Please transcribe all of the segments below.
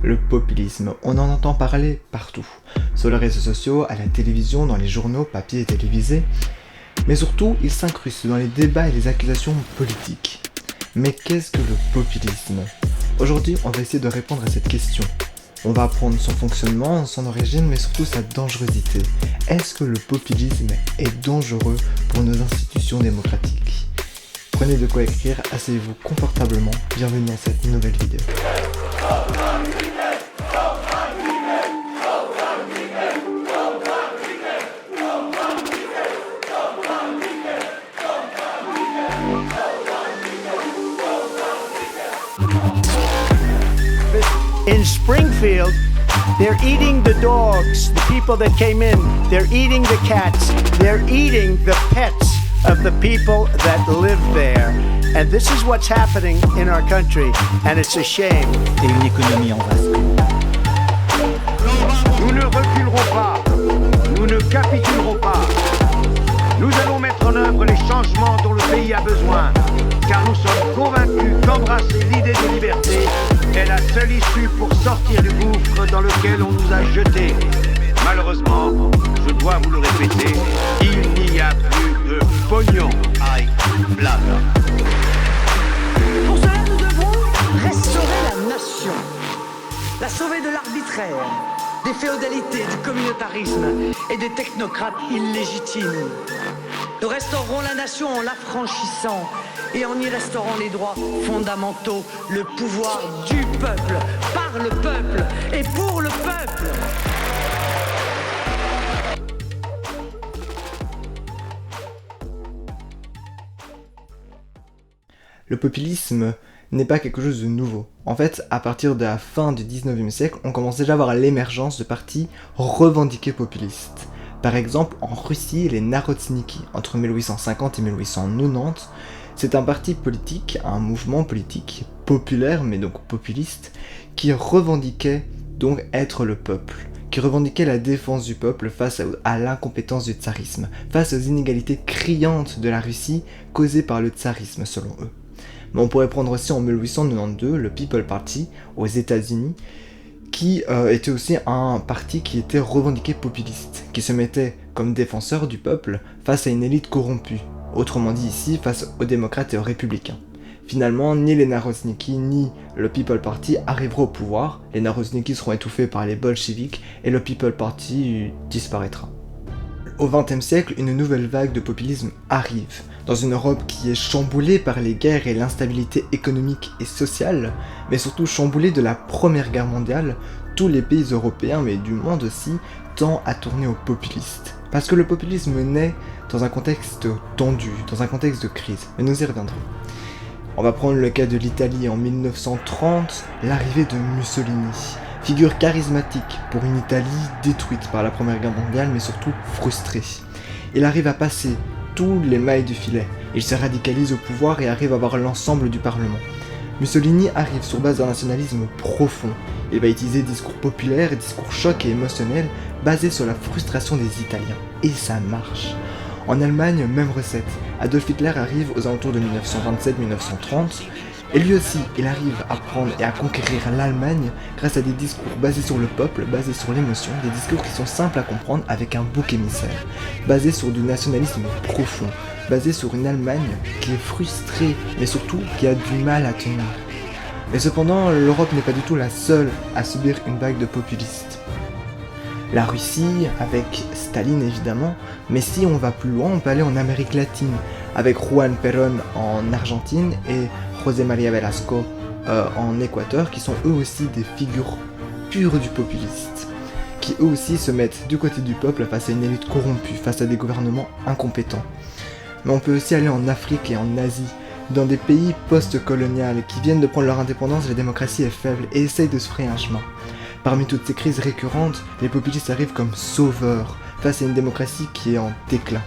Le populisme, on en entend parler partout, sur les réseaux sociaux, à la télévision, dans les journaux, papier et télévisés, mais surtout il s'incruste dans les débats et les accusations politiques. Mais qu'est-ce que le populisme? Aujourd'hui, on va essayer de répondre à cette question. On va apprendre son fonctionnement, son origine, mais surtout sa dangerosité. Est-ce que le populisme est dangereux pour nos institutions démocratiques? Prenez de quoi écrire, asseyez-vous confortablement, bienvenue dans cette nouvelle vidéo. In Springfield, they're eating the dogs, the people that came in. They're eating the cats. They're eating the pets of the people that live there. And this is what's happening in our country, and it's a shame. Et une économie en vase clos. Nous ne reculerons pas. Nous ne capitulerons pas. Nous allons mettre en œuvre les changements dont le pays a besoin, car nous sommes convaincus qu'embrasser l'idée de liberté est la seule issue pour sortir du gouffre dans lequel on nous a jetés. Malheureusement, je dois vous le répéter, il n'y a plus de pognon. Aïe, blabla. Pour cela, nous devons restaurer la nation, la sauver de l'arbitraire, des féodalités, du communautarisme et des technocrates illégitimes. Nous restaurerons la nation en l'affranchissant et en y restaurant les droits fondamentaux, le pouvoir du peuple, par le peuple et pour le peuple. Le populisme n'est pas quelque chose de nouveau. En fait, à partir de la fin du 19e siècle, on commence déjà à voir l'émergence de partis revendiqués populistes. Par exemple, en Russie, les Narodniki, entre 1850 et 1890, c'est un parti politique, un mouvement politique populaire, mais donc populiste, qui revendiquait donc être le peuple, qui revendiquait la défense du peuple face à l'incompétence du tsarisme, face aux inégalités criantes de la Russie causées par le tsarisme selon eux. Mais on pourrait prendre aussi en 1892 le People Party aux États-Unis, qui était aussi un parti qui était revendiqué populiste, qui se mettait comme défenseur du peuple face à une élite corrompue, autrement dit ici face aux démocrates et aux républicains. Finalement, ni les Narodniki ni le People Party arriveront au pouvoir, les Narodniki seront étouffés par les bolcheviks et le People Party disparaîtra. Au XXe siècle, une nouvelle vague de populisme arrive, dans une Europe qui est chamboulée par les guerres et l'instabilité économique et sociale, mais surtout chamboulée de la Première Guerre mondiale. Tous les pays européens, mais du monde aussi, tendent à tourner au populiste. Parce que le populisme naît dans un contexte tendu, dans un contexte de crise, mais nous y reviendrons. On va prendre le cas de l'Italie en 1930, l'arrivée de Mussolini. Figure charismatique pour une Italie détruite par la Première Guerre mondiale, mais surtout frustrée. Il arrive à passer tous les mailles du filet, il se radicalise au pouvoir et arrive à avoir l'ensemble du Parlement. Mussolini arrive sur base d'un nationalisme profond. Il va utiliser discours populaires, discours chocs et émotionnels basés sur la frustration des Italiens. Et ça marche. En Allemagne, même recette. Adolf Hitler arrive aux alentours de 1927-1930. Et lui aussi, il arrive à prendre et à conquérir l'Allemagne grâce à des discours basés sur le peuple, basés sur l'émotion, des discours qui sont simples à comprendre avec un bouc émissaire, basés sur du nationalisme profond, basés sur une Allemagne qui est frustrée, mais surtout qui a du mal à tenir. Mais cependant, l'Europe n'est pas du tout la seule à subir une vague de populistes. La Russie, avec Staline évidemment, mais si on va plus loin, on peut aller en Amérique latine, avec Juan Perón en Argentine et José María Velasco en Équateur, qui sont eux aussi des figures pures du populiste, qui eux aussi se mettent du côté du peuple face à une élite corrompue, face à des gouvernements incompétents. Mais on peut aussi aller en Afrique et en Asie, dans des pays post-coloniales qui viennent de prendre leur indépendance, la démocratie est faible et essayent de se frayer un chemin. Parmi toutes ces crises récurrentes, les populistes arrivent comme sauveurs face à une démocratie qui est en déclin.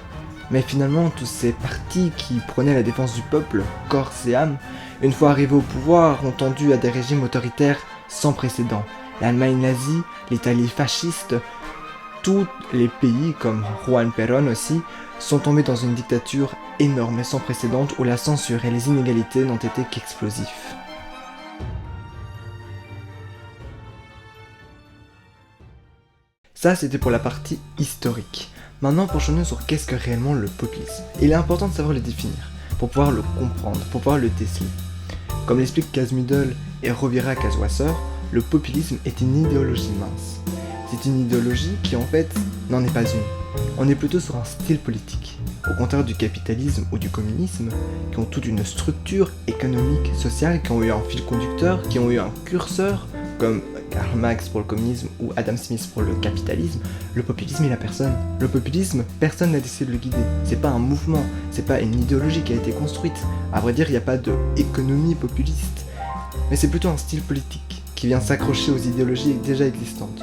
Mais finalement, tous ces partis qui prenaient la défense du peuple, corps et âme, une fois arrivés au pouvoir, ont tendu à des régimes autoritaires sans précédent. L'Allemagne nazie, l'Italie fasciste, tous les pays, comme Juan Perón aussi, sont tombés dans une dictature énorme et sans précédent où la censure et les inégalités n'ont été qu'explosifs. Ça, c'était pour la partie historique. Maintenant, penchons-nous sur qu'est-ce que réellement le populisme. Il est important de savoir le définir, pour pouvoir le comprendre, pour pouvoir le déceler. Comme l'explique Kazmudel et Rovira Kazwasser, le populisme est une idéologie mince. C'est une idéologie qui en fait n'en est pas une. On est plutôt sur un style politique, au contraire du capitalisme ou du communisme, qui ont toute une structure économique, sociale, qui ont eu un fil conducteur, qui ont eu un curseur, comme Karl Marx pour le communisme ou Adam Smith pour le capitalisme. Le populisme, il a personne. Le populisme, personne n'a décidé de le guider. C'est pas un mouvement, c'est pas une idéologie qui a été construite. À vrai dire, il n'y a pas d'économie populiste. Mais c'est plutôt un style politique qui vient s'accrocher aux idéologies déjà existantes.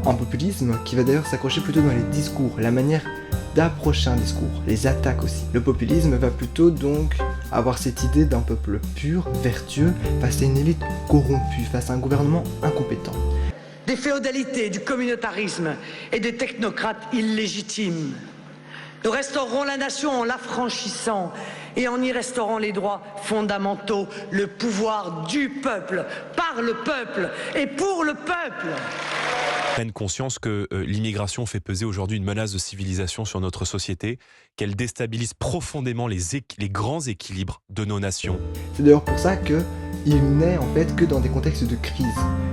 Un populisme qui va d'ailleurs s'accrocher plutôt dans les discours, la manière d'approcher un discours, les attaques aussi. Le populisme va plutôt donc avoir cette idée d'un peuple pur, vertueux, face à une élite corrompue, face à un gouvernement incompétent. Des féodalités, du communautarisme et des technocrates illégitimes. Nous restaurerons la nation en l'affranchissant et en y restaurant les droits fondamentaux, le pouvoir du peuple, par le peuple et pour le peuple. Prennent conscience que l'immigration fait peser aujourd'hui une menace de civilisation sur notre société, qu'elle déstabilise profondément les grands équilibres de nos nations. C'est d'ailleurs pour ça qu'il n'est en fait que dans des contextes de crise.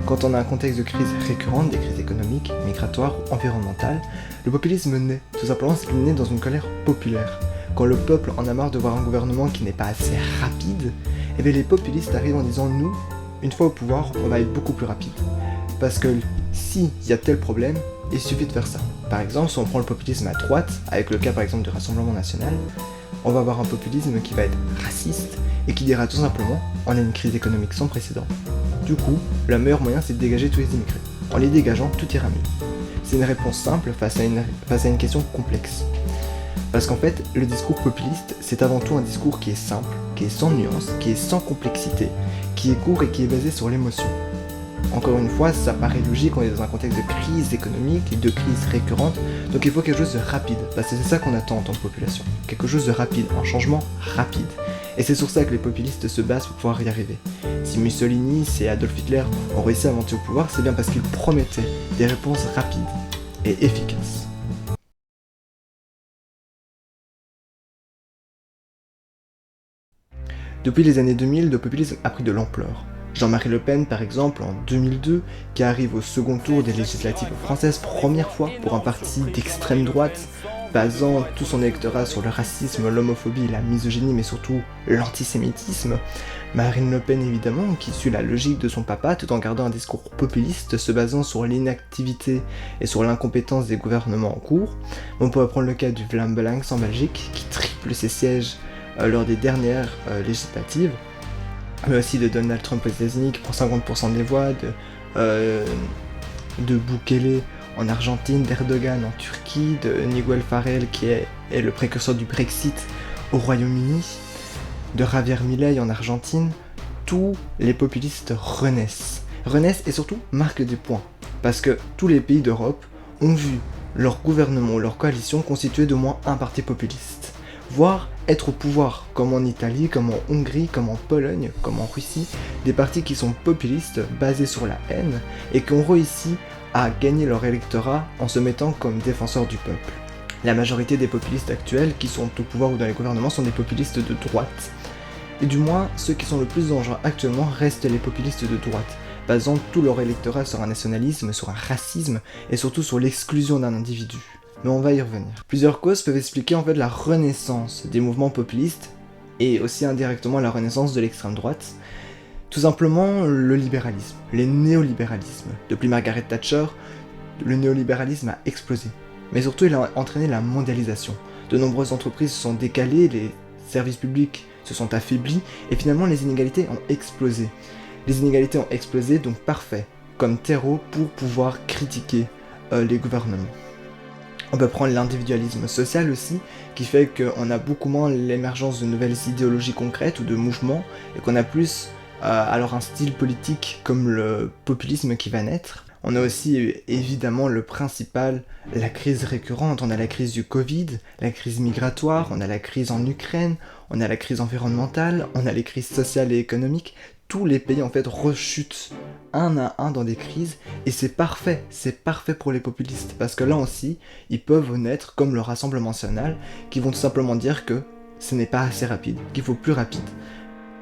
Quand on a un contexte de crise récurrente, des crises économiques, migratoires ou environnementales, le populisme naît, tout simplement parce qu'il naît dans une colère populaire. Quand le peuple en a marre de voir un gouvernement qui n'est pas assez rapide, et bien les populistes arrivent en disant « nous, une fois au pouvoir, on va être beaucoup plus rapide ». Parce que s'il y a tel problème, il suffit de faire ça. Par exemple, si on prend le populisme à droite, avec le cas par exemple du Rassemblement National, on va avoir un populisme qui va être raciste et qui dira tout simplement « on a une crise économique sans précédent ». Du coup, le meilleur moyen c'est de dégager tous les immigrés. En les dégageant, tout ira mieux. C'est une réponse simple face à une question complexe. Parce qu'en fait, le discours populiste, c'est avant tout un discours qui est simple, qui est sans nuance, qui est sans complexité, qui est court et qui est basé sur l'émotion. Encore une fois, ça paraît logique, on est dans un contexte de crise économique, de crise récurrente, donc il faut quelque chose de rapide, parce que c'est ça qu'on attend en tant que population. Quelque chose de rapide, un changement rapide. Et c'est sur ça que les populistes se basent pour pouvoir y arriver. Si Mussolini et Adolf Hitler ont réussi à monter au pouvoir, c'est bien parce qu'ils promettaient des réponses rapides et efficaces. Depuis les années 2000, le populisme a pris de l'ampleur. Jean-Marie Le Pen, par exemple, en 2002, qui arrive au second tour des législatives françaises, première fois pour un parti d'extrême droite, basant tout son électorat sur le racisme, l'homophobie, la misogynie, mais surtout l'antisémitisme. Marine Le Pen, évidemment, qui suit la logique de son papa, tout en gardant un discours populiste, se basant sur l'inactivité et sur l'incompétence des gouvernements en cours. On pourrait prendre le cas du Vlaams Belang en Belgique, qui triple ses sièges lors des dernières législatives, mais aussi de Donald Trump aux États-Unis qui prend 50% des voix, de Bukele en Argentine, d'Erdogan en Turquie, de Niguel Farrell qui est le précurseur du Brexit au Royaume-Uni, de Javier Milei en Argentine. Tous les populistes renaissent et surtout marquent des points, parce que tous les pays d'Europe ont vu leur gouvernement ou leur coalition constituée d'au moins un parti populiste, voire être au pouvoir, comme en Italie, comme en Hongrie, comme en Pologne, comme en Russie, des partis qui sont populistes, basés sur la haine, et qui ont réussi à gagner leur électorat en se mettant comme défenseurs du peuple. La majorité des populistes actuels qui sont au pouvoir ou dans les gouvernements sont des populistes de droite. Et du moins, ceux qui sont le plus dangereux actuellement restent les populistes de droite, basant tout leur électorat sur un nationalisme, sur un racisme, et surtout sur l'exclusion d'un individu. Mais on va y revenir. Plusieurs causes peuvent expliquer en fait la renaissance des mouvements populistes et aussi indirectement la renaissance de l'extrême droite. Tout simplement le libéralisme, les néolibéralismes. Depuis Margaret Thatcher, le néolibéralisme a explosé. Mais surtout il a entraîné la mondialisation. De nombreuses entreprises se sont décalées, les services publics se sont affaiblis et finalement les inégalités ont explosé. Les inégalités ont explosé, donc parfait, comme terreau pour pouvoir critiquer les gouvernements. On peut prendre l'individualisme social aussi, qui fait qu'on a beaucoup moins l'émergence de nouvelles idéologies concrètes ou de mouvements, et qu'on a plus alors un style politique comme le populisme qui va naître. On a aussi évidemment le principal, la crise récurrente. On a la crise du Covid, la crise migratoire, on a la crise en Ukraine, on a la crise environnementale, on a les crises sociales et économiques. tous les pays en fait rechutent un à un dans des crises, et c'est parfait pour les populistes, parce que là aussi, ils peuvent naître comme le Rassemblement national, qui vont tout simplement dire que ce n'est pas assez rapide, qu'il faut plus rapide,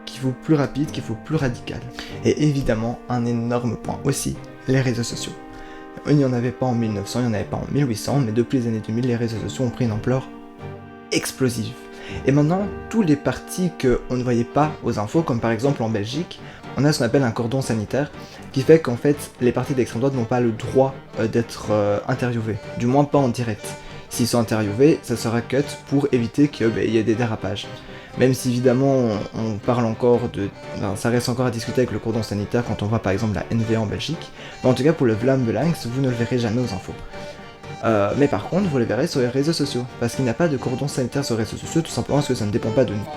qu'il faut plus radical. Et évidemment, un énorme point aussi, les réseaux sociaux. Il n'y en avait pas en 1900, il n'y en avait pas en 1800, mais depuis les années 2000, les réseaux sociaux ont pris une ampleur explosive. Et maintenant, tous les partis qu'on ne voyait pas aux infos, comme par exemple en Belgique, on a ce qu'on appelle un cordon sanitaire, qui fait qu'en fait, les partis d'extrême droite n'ont pas le droit d'être interviewés, du moins pas en direct. S'ils sont interviewés, ça sera cut pour éviter qu'il y ait des dérapages. Même si évidemment, on parle encore de... ça reste encore à discuter avec le cordon sanitaire quand on voit par exemple la NVA en Belgique, mais en tout cas pour le Vlaams Belangs, vous ne le verrez jamais aux infos. Mais par contre, vous le verrez sur les réseaux sociaux, parce qu'il n'y a pas de cordon sanitaire sur les réseaux sociaux, tout simplement parce que ça ne dépend pas de nous.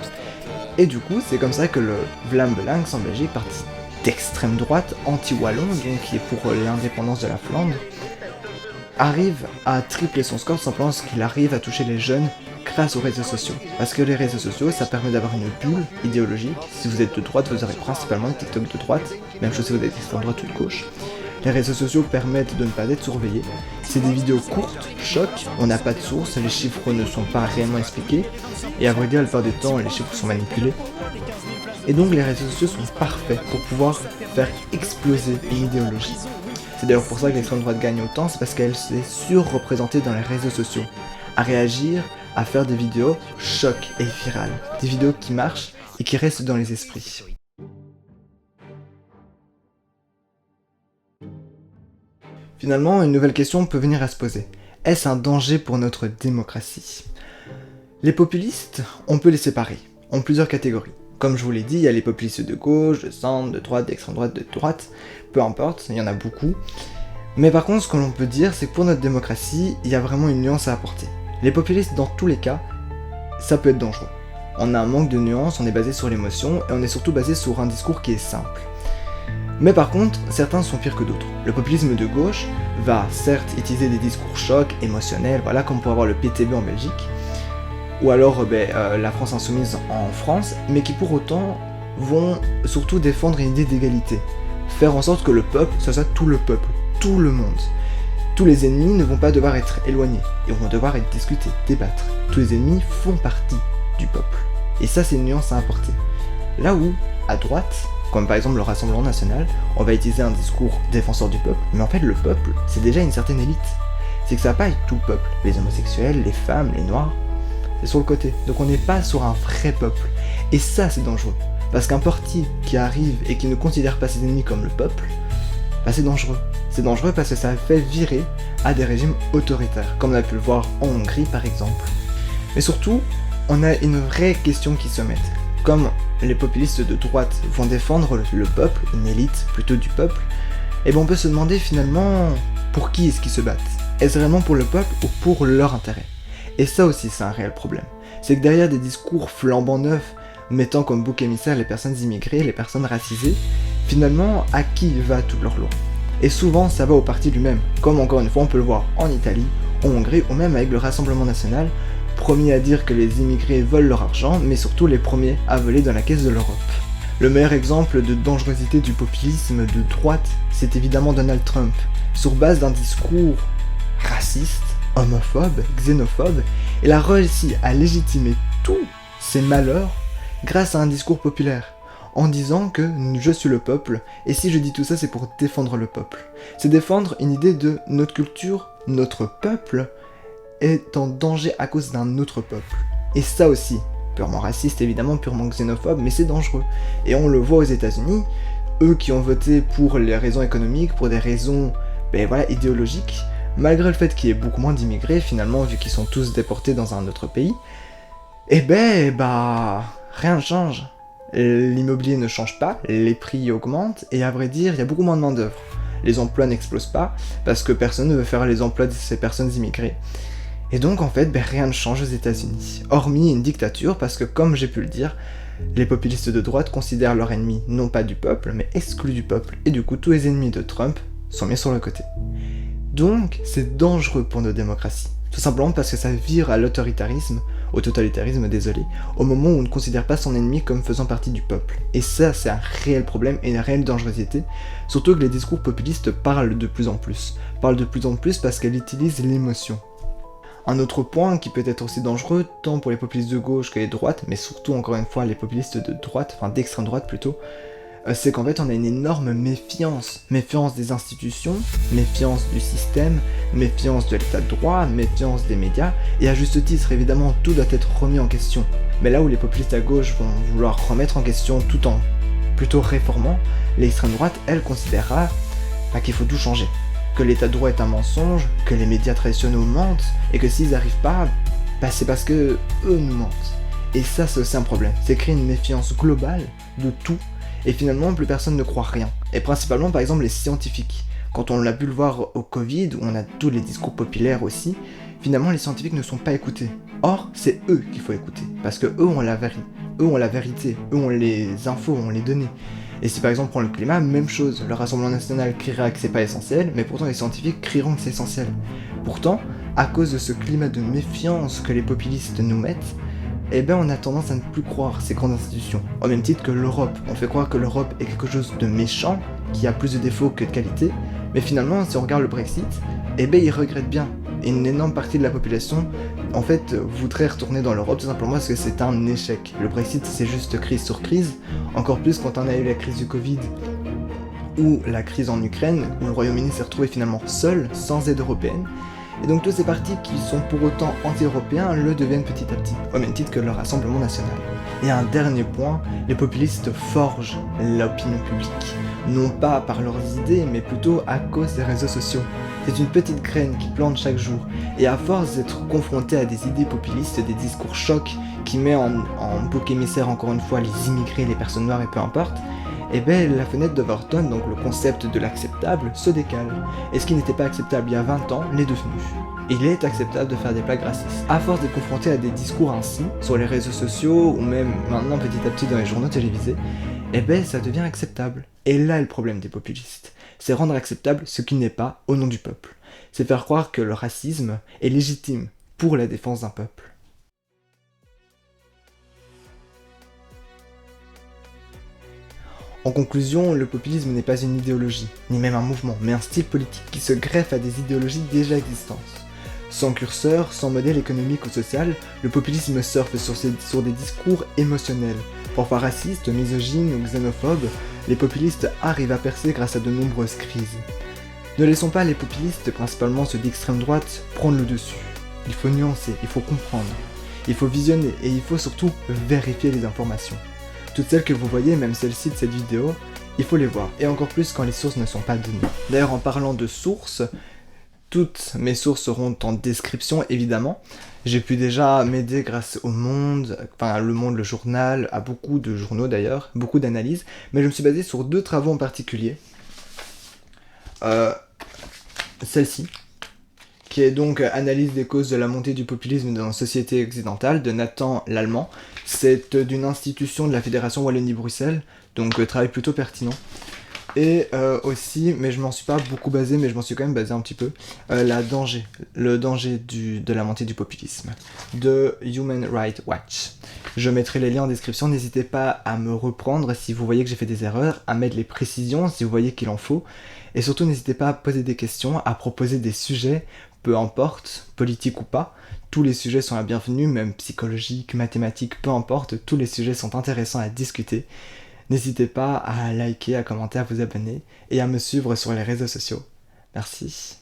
Et du coup, c'est comme ça que le Vlaams Belangs en Belgique, parti d'extrême droite, anti-wallon, donc qui est pour l'indépendance de la Flandre, arrive à tripler son score simplement parce qu'il arrive à toucher les jeunes grâce aux réseaux sociaux. Parce que les réseaux sociaux, ça permet d'avoir une bulle idéologique. Si vous êtes de droite, vous aurez principalement des TikTok de droite, même chose si vous êtes d'extrême droite ou de gauche. Les réseaux sociaux permettent de ne pas être surveillés. C'est des vidéos courtes, choc, on n'a pas de source, les chiffres ne sont pas réellement expliqués, et à vrai dire, la plupart du temps, les chiffres sont manipulés. Et donc les réseaux sociaux sont parfaits pour pouvoir faire exploser une idéologie. C'est d'ailleurs pour ça que l'extrême droite gagne autant, c'est parce qu'elle s'est surreprésentée dans les réseaux sociaux, à réagir, à faire des vidéos choc et virales, des vidéos qui marchent et qui restent dans les esprits. Finalement, une nouvelle question peut venir à se poser. Est-ce un danger pour notre démocratie ? Les populistes, on peut les séparer en plusieurs catégories. Comme je vous l'ai dit, il y a les populistes de gauche, de centre, de droite, d'extrême droite, de droite, peu importe, il y en a beaucoup. Mais par contre, ce que l'on peut dire, c'est que pour notre démocratie, il y a vraiment une nuance à apporter. Les populistes, dans tous les cas, ça peut être dangereux. On a un manque de nuance, on est basé sur l'émotion, et on est surtout basé sur un discours qui est simple. Mais par contre, certains sont pires que d'autres. Le populisme de gauche va certes utiliser des discours chocs, émotionnels, voilà, comme pour avoir le PTB en Belgique, ou alors la France Insoumise en France, mais qui pour autant vont surtout défendre une idée d'égalité. Faire en sorte que le peuple, ça soit tout le peuple, tout le monde. Tous les ennemis ne vont pas devoir être éloignés, ils vont devoir être discutés, débattre. Tous les ennemis font partie du peuple. Et ça, c'est une nuance à apporter. Là où, à droite, comme par exemple le Rassemblement national, on va utiliser un discours défenseur du peuple, mais en fait le peuple, c'est déjà une certaine élite. C'est que ça va pas être tout le peuple, les homosexuels, les femmes, les noirs, c'est sur le côté. Donc on n'est pas sur un vrai peuple. Et ça c'est dangereux, parce qu'un parti qui arrive et qui ne considère pas ses ennemis comme le peuple, bah c'est dangereux. C'est dangereux parce que ça fait virer à des régimes autoritaires, comme on a pu le voir en Hongrie par exemple. Mais surtout, on a une vraie question qui se met. Comme les populistes de droite vont défendre le peuple, une élite plutôt du peuple, et bien on peut se demander finalement pour qui est-ce qu'ils se battent. Est-ce vraiment pour le peuple ou pour leur intérêt ? Et ça aussi c'est un réel problème. C'est que derrière des discours flambant neufs, mettant comme bouc émissaire les personnes immigrées, les personnes racisées, finalement à qui va toute leur loi ? Et souvent ça va au parti lui-même, comme encore une fois on peut le voir en Italie, en Hongrie ou même avec le Rassemblement national, premiers à dire que les immigrés volent leur argent, mais surtout les premiers à voler dans la caisse de l'Europe. Le meilleur exemple de dangerosité du populisme de droite, c'est évidemment Donald Trump. Sur base d'un discours raciste, homophobe, xénophobe, il a réussi à légitimer tous ses malheurs grâce à un discours populaire, en disant que je suis le peuple, et si je dis tout ça c'est pour défendre le peuple. C'est défendre une idée de notre culture, notre peuple, est en danger à cause d'un autre peuple. Et ça aussi, purement raciste évidemment, purement xénophobe, mais c'est dangereux. Et on le voit aux États-Unis, eux qui ont voté pour les raisons économiques, pour des raisons idéologiques, malgré le fait qu'il y ait beaucoup moins d'immigrés finalement, vu qu'ils sont tous déportés dans un autre pays, rien ne change. L'immobilier ne change pas, les prix augmentent, et à vrai dire, il y a beaucoup moins de main-d'œuvre. Les emplois n'explosent pas, parce que personne ne veut faire les emplois de ces personnes immigrées. Et donc en fait, rien ne change aux États-Unis, hormis une dictature, parce que comme j'ai pu le dire, les populistes de droite considèrent leur ennemi non pas du peuple, mais exclus du peuple, et du coup tous les ennemis de Trump sont mis sur le côté. Donc c'est dangereux pour nos démocraties, tout simplement parce que ça vire à l'autoritarisme, au totalitarisme, désolé, au moment où on ne considère pas son ennemi comme faisant partie du peuple. Et ça, c'est un réel problème et une réelle dangerosité, surtout que les discours populistes parlent de plus en plus parce qu'elles utilisent l'émotion. Un autre point qui peut être aussi dangereux, tant pour les populistes de gauche que les droites, mais surtout encore une fois les populistes de droite, enfin d'extrême droite plutôt, c'est qu'en fait on a une énorme méfiance des institutions, méfiance du système, méfiance de l'état de droit, méfiance des médias, et à juste titre évidemment tout doit être remis en question. Mais là où les populistes à gauche vont vouloir remettre en question tout en plutôt réformant, l'extrême droite elle considérera qu'il faut tout changer. Que l'état de droit est un mensonge, que les médias traditionnels mentent, et que s'ils n'arrivent pas, c'est parce que eux nous mentent. Et ça c'est aussi un problème, c'est créer une méfiance globale de tout, et finalement plus personne ne croit rien. Et principalement par exemple les scientifiques. Quand on l'a pu le voir au Covid, où on a tous les discours populaires aussi, finalement les scientifiques ne sont pas écoutés. Or, c'est eux qu'il faut écouter, parce que eux ont la vérité, eux ont les infos, ont les données. Et si par exemple on prend le climat, même chose, le Rassemblement National criera que c'est pas essentiel, mais pourtant les scientifiques crieront que c'est essentiel. Pourtant, à cause de ce climat de méfiance que les populistes nous mettent, on a tendance à ne plus croire ces grandes institutions. Au même titre que l'Europe, on fait croire que l'Europe est quelque chose de méchant, qui a plus de défauts que de qualités, mais finalement si on regarde le Brexit, ils regrettent bien. Et une énorme partie de la population, en fait, voudrait retourner dans l'Europe tout simplement parce que c'est un échec. Le Brexit, c'est juste crise sur crise, encore plus quand on a eu la crise du Covid ou la crise en Ukraine, où le Royaume-Uni s'est retrouvé finalement seul, sans aide européenne. Et donc tous ces partis qui sont pour autant anti-européens le deviennent petit à petit, au même titre que le Rassemblement National. Et un dernier point, les populistes forgent l'opinion publique, non pas par leurs idées, mais plutôt à cause des réseaux sociaux. C'est une petite graine qui plante chaque jour, et à force d'être confronté à des idées populistes, des discours chocs qui met en bouc émissaire encore une fois les immigrés, les personnes noires et peu importe, la fenêtre d'Overton, donc le concept de l'acceptable, se décale. Et ce qui n'était pas acceptable il y a 20 ans l'est devenu. Il est acceptable de faire des blagues racistes. À force d'être confronté à des discours ainsi, sur les réseaux sociaux, ou même maintenant petit à petit dans les journaux télévisés, ça devient acceptable. Et là est le problème des populistes. C'est rendre acceptable ce qui n'est pas au nom du peuple. C'est faire croire que le racisme est légitime pour la défense d'un peuple. En conclusion, le populisme n'est pas une idéologie, ni même un mouvement, mais un style politique qui se greffe à des idéologies déjà existantes. Sans curseur, sans modèle économique ou social, le populisme surfe sur des discours émotionnels. Parfois racistes, misogynes ou xénophobes, les populistes arrivent à percer grâce à de nombreuses crises. Ne laissons pas les populistes, principalement ceux d'extrême droite, prendre le dessus. Il faut nuancer, il faut comprendre, il faut visionner et il faut surtout vérifier les informations. Toutes celles que vous voyez, même celles-ci de cette vidéo, il faut les voir, et encore plus quand les sources ne sont pas données. D'ailleurs, en parlant de sources, toutes mes sources seront en description, évidemment. J'ai pu déjà m'aider grâce au Monde, Le Monde, le journal, à beaucoup de journaux d'ailleurs, beaucoup d'analyses, mais je me suis basé sur 2 travaux en particulier. Celle-ci, qui est donc Analyse des causes de la montée du populisme dans la société occidentale, de Nathan Lallemand. C'est d'une institution de la Fédération Wallonie-Bruxelles, donc travail plutôt pertinent. Et aussi, mais je m'en suis pas beaucoup basé, mais je m'en suis quand même basé un petit peu, le danger de la montée du populisme, de Human Rights Watch. Je mettrai les liens en description, n'hésitez pas à me reprendre si vous voyez que j'ai fait des erreurs, à mettre les précisions si vous voyez qu'il en faut, et surtout n'hésitez pas à poser des questions, à proposer des sujets, peu importe, politique ou pas, tous les sujets sont la bienvenue, même psychologiques, mathématiques, peu importe, tous les sujets sont intéressants à discuter. N'hésitez pas à liker, à commenter, à vous abonner et à me suivre sur les réseaux sociaux. Merci.